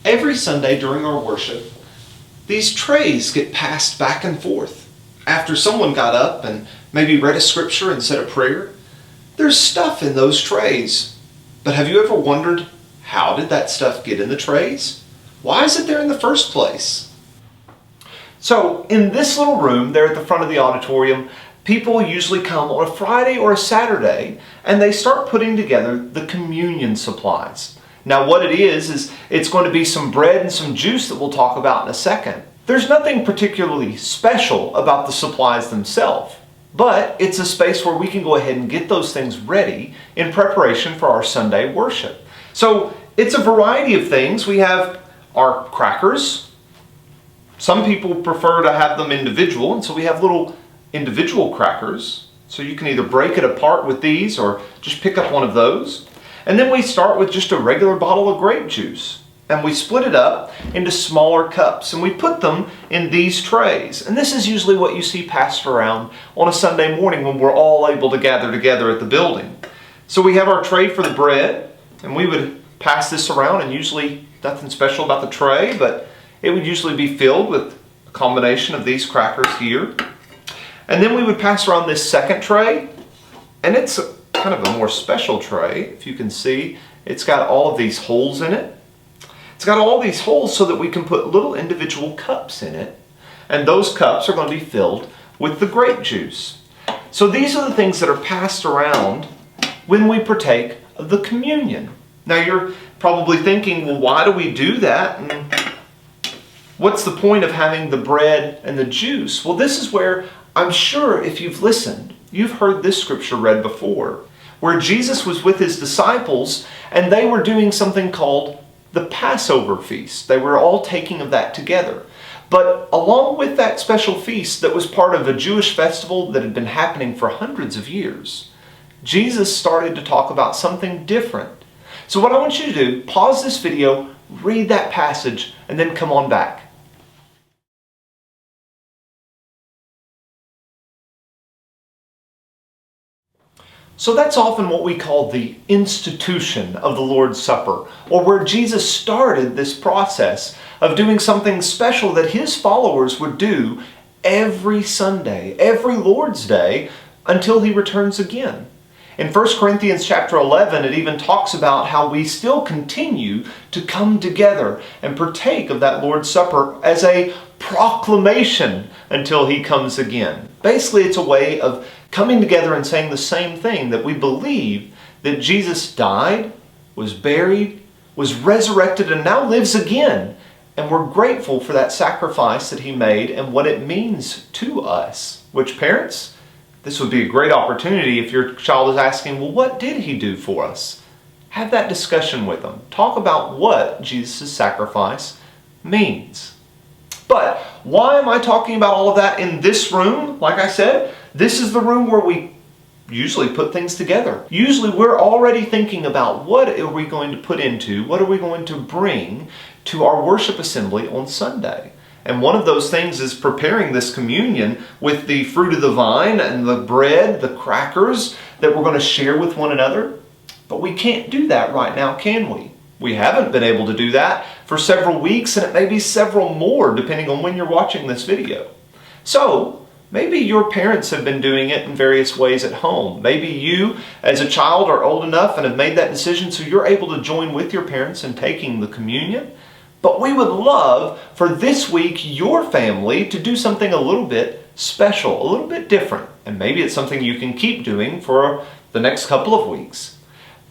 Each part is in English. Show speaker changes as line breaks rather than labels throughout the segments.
Every Sunday during our worship, these trays get passed back and forth. After someone got up and maybe read a scripture and said a prayer, there's stuff in those trays. But have you ever wondered, how did that stuff get in the trays? Why is it there in the first place? So in this little room there at the front of the auditorium, people usually come on a Friday or a Saturday and they start putting together the communion supplies. Now what it is it's going to be some bread and some juice that we'll talk about in a second. There's nothing particularly special about the supplies themselves, but it's a space where we can go ahead and get those things ready in preparation for our Sunday worship. So it's a variety of things. We have our crackers. Some people prefer to have them individual, and so we have little individual crackers. So you can either break it apart with these or just pick up one of those. And then we start with just a regular bottle of grape juice. And we split it up into smaller cups and we put them in these trays. And this is usually what you see passed around on a Sunday morning when we're all able to gather together at the building. So we have our tray for the bread, and we would pass this around, and usually nothing special about the tray, but it would usually be filled with a combination of these crackers here. And then we would pass around this second tray, and it's kind of a more special tray. If you can see, it's got all of these holes in it. It's got all these holes so that we can put little individual cups in it, and those cups are going to be filled with the grape juice. So these are the things that are passed around when we partake of the communion. Now you're probably thinking, well, why do we do that? And what's the point of having the bread and the juice? Well, this is where I'm sure if you've listened, you've heard this scripture read before, where Jesus was with his disciples and they were doing something called the Passover feast. They were all taking of that together. But along with that special feast that was part of a Jewish festival that had been happening for hundreds of years, Jesus started to talk about something different. So what I want you to do, pause this video, read that passage, and then come on back. So that's often what we call the institution of the Lord's Supper, or where Jesus started this process of doing something special that his followers would do every Sunday, every Lord's Day, until he returns again. In 1 Corinthians chapter 11, it even talks about how we still continue to come together and partake of that Lord's Supper as a proclamation until he comes again. Basically, it's a way of coming together and saying the same thing, that we believe that Jesus died, was buried, was resurrected, and now lives again. And we're grateful for that sacrifice that he made and what it means to us. Which, parents, this would be a great opportunity if your child is asking, well, what did he do for us? Have that discussion with them. Talk about what Jesus' sacrifice means. But why am I talking about all of that in this room? Like I said, this is the room where we usually put things together. Usually we're already thinking about what are we going to put into, what are we going to bring to our worship assembly on Sunday. And one of those things is preparing this communion with the fruit of the vine and the bread, the crackers that we're going to share with one another. But we can't do that right now, can we? We haven't been able to do that for several weeks, and it may be several more depending on when you're watching this video. So maybe your parents have been doing it in various ways at home. Maybe you as a child are old enough and have made that decision so you're able to join with your parents in taking the communion. But we would love for this week your family to do something a little bit special, a little bit different. And maybe it's something you can keep doing for the next couple of weeks.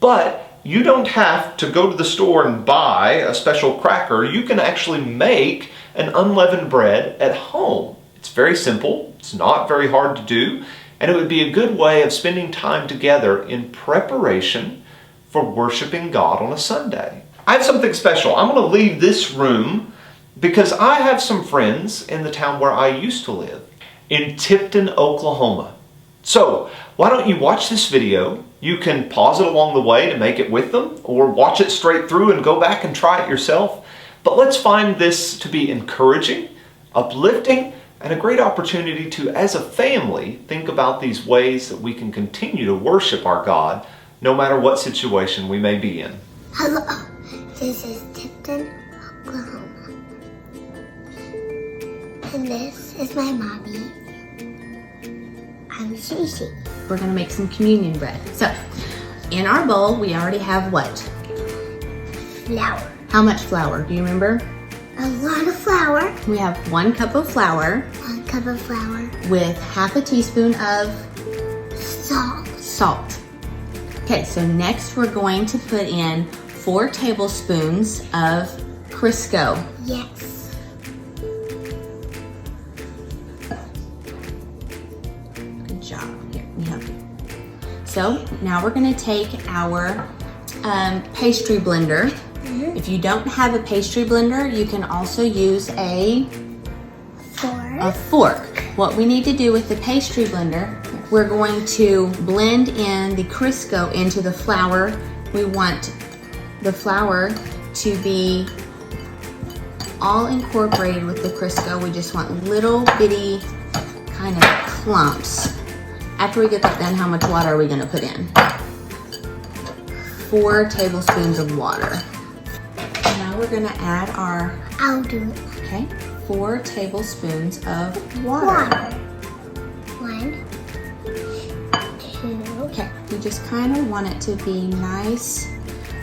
But you don't have to go to the store and buy a special cracker. You can actually make an unleavened bread at home. It's very simple. It's not very hard to do. And it would be a good way of spending time together in preparation for worshiping God on a Sunday. I have something special. I'm going to leave this room because I have some friends in the town where I used to live, in Tipton, Oklahoma. So why don't you watch this video? You can pause it along the way to make it with them, or watch it straight through and go back and try it yourself. But let's find this to be encouraging, uplifting, and a great opportunity to, as a family, think about these ways that we can continue to worship our God no matter what situation we may be in.
Hello, this is Tipton, Oklahoma. And this is my mommy. I'm Shishi.
We're gonna make some communion bread. So, in our bowl, we already have what?
Flour.
How much flour? Do you remember?
A lot of flour.
We have 1 cup of flour
1 cup of flour.
with half a teaspoon of
Salt.
salt. Okay, so next we're going to put in 4 tablespoons of Crisco.
Yes.
Good job. Here, let me help you. So now we're going to take our pastry blender. If you don't have a pastry blender, you can also use a fork. What we need to do with the pastry blender, we're going to blend in the Crisco into the flour. We want the flour to be all incorporated with the Crisco. We just want little bitty kind of clumps. After we get that done, how much water are we going to put in? 4 tablespoons of water. Now we're going to add our,
I'll do it.
okay, 4 tablespoons of water.
1, 2.
Okay, we just kind of want it to be nice,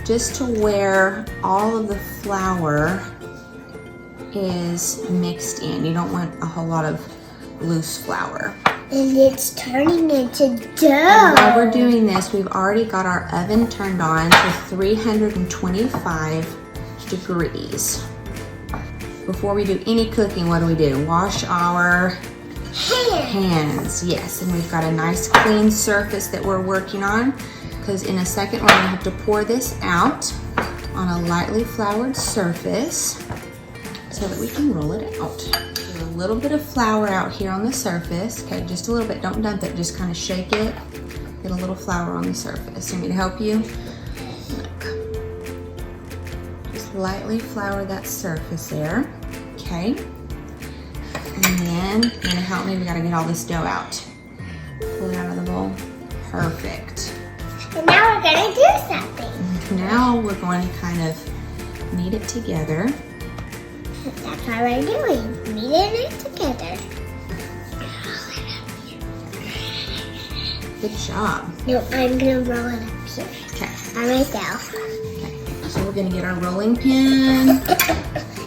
just to where all of the flour is mixed in. You don't want a whole lot of loose flour.
And it's turning into dough.
And while we're doing this, we've already got our oven turned on to 325 degrees. Before we do any cooking, what do? Wash our hands. Yes, and we've got a nice clean surface that we're working on, because in a second we're gonna have to pour this out on a lightly floured surface so that we can roll it out. Do a little bit of flour out here on the surface. Okay, just a little bit, don't dump it, just kind of shake it. Get a little flour on the surface. Want me to help you? Look. Just lightly flour that surface there. Okay. And then, you're gonna help me, we gotta get all this dough out. Pull it out of the bowl. Perfect.
And now we're gonna do something.
Now we're going to kind of knead it together.
That's what we're doing. Kneading it together.
Good job.
No, I'm gonna roll it up here.
Okay.
By myself.
Okay. So we're gonna get our rolling pin.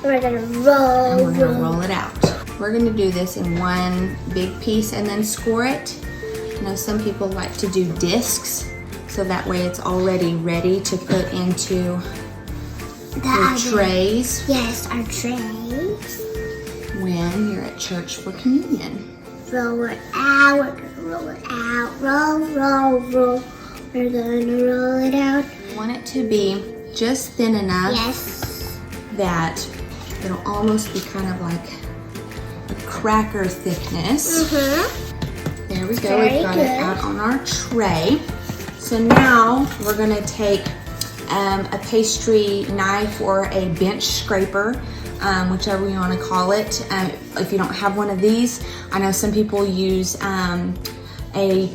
We're gonna
And
roll.
we're gonna roll it out. We're gonna do this in one big piece and then score it. I know some people like to do discs, so that way it's already ready to put into your trays
Yes, our trays.
when you're at church for communion.
Roll it out. We're gonna roll it out. Roll, roll, roll. We're gonna roll it out.
You want it to be just thin enough
Yes.
that it'll almost be kind of like a cracker thickness. There we go,
Very
we've got
good.
it out on our tray. So now we're gonna take a pastry knife or a bench scraper, whichever you wanna call it. If you don't have one of these, I know some people use a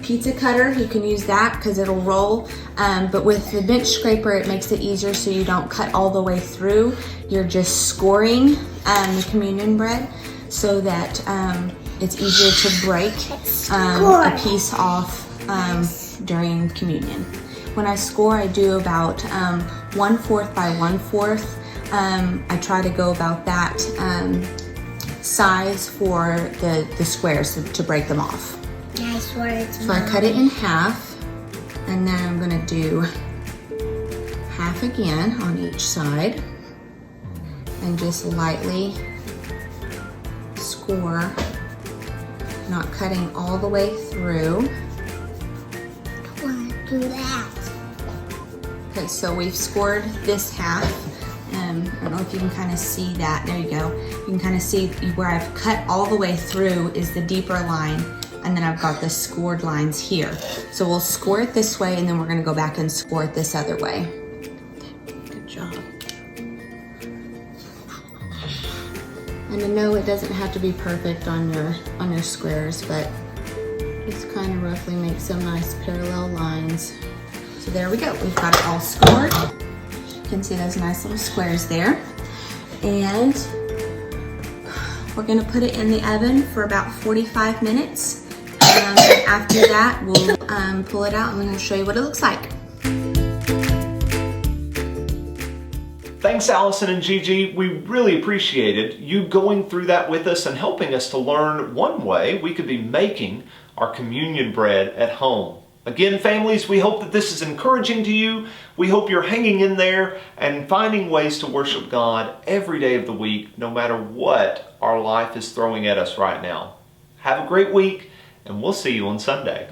pizza cutter. You can use that because it'll roll. But with the bench scraper, it makes it easier so you don't cut all the way through. You're just scoring the communion bread so that it's easier to break a piece off during communion. When I score, I do about 1/4 by 1/4. I try to go about that size for the squares to break them off.
Nice words.
So I cut it in half, and then I'm gonna do half again on each side, and just lightly score, not cutting all the way through.
I wanna do that.
Okay, so we've scored this half. I don't know if you can kind of see that. There you go. You can kind of see where I've cut all the way through is the deeper line, and then I've got the scored lines here. So we'll score it this way, and then we're gonna go back and score it this other way. Good job. And I know it doesn't have to be perfect on your squares, but just kind of roughly make some nice parallel lines. So there we go. We've got it all scored. You can see those nice little squares there. And we're gonna put it in the oven for about 45 minutes. And after that, we'll pull it out and I'm gonna show you what it looks like.
Thanks, Allison and Gigi. We really appreciated you going through that with us and helping us to learn one way we could be making our communion bread at home. Again, families, we hope that this is encouraging to you. We hope you're hanging in there and finding ways to worship God every day of the week, no matter what our life is throwing at us right now. Have a great week, and we'll see you on Sunday.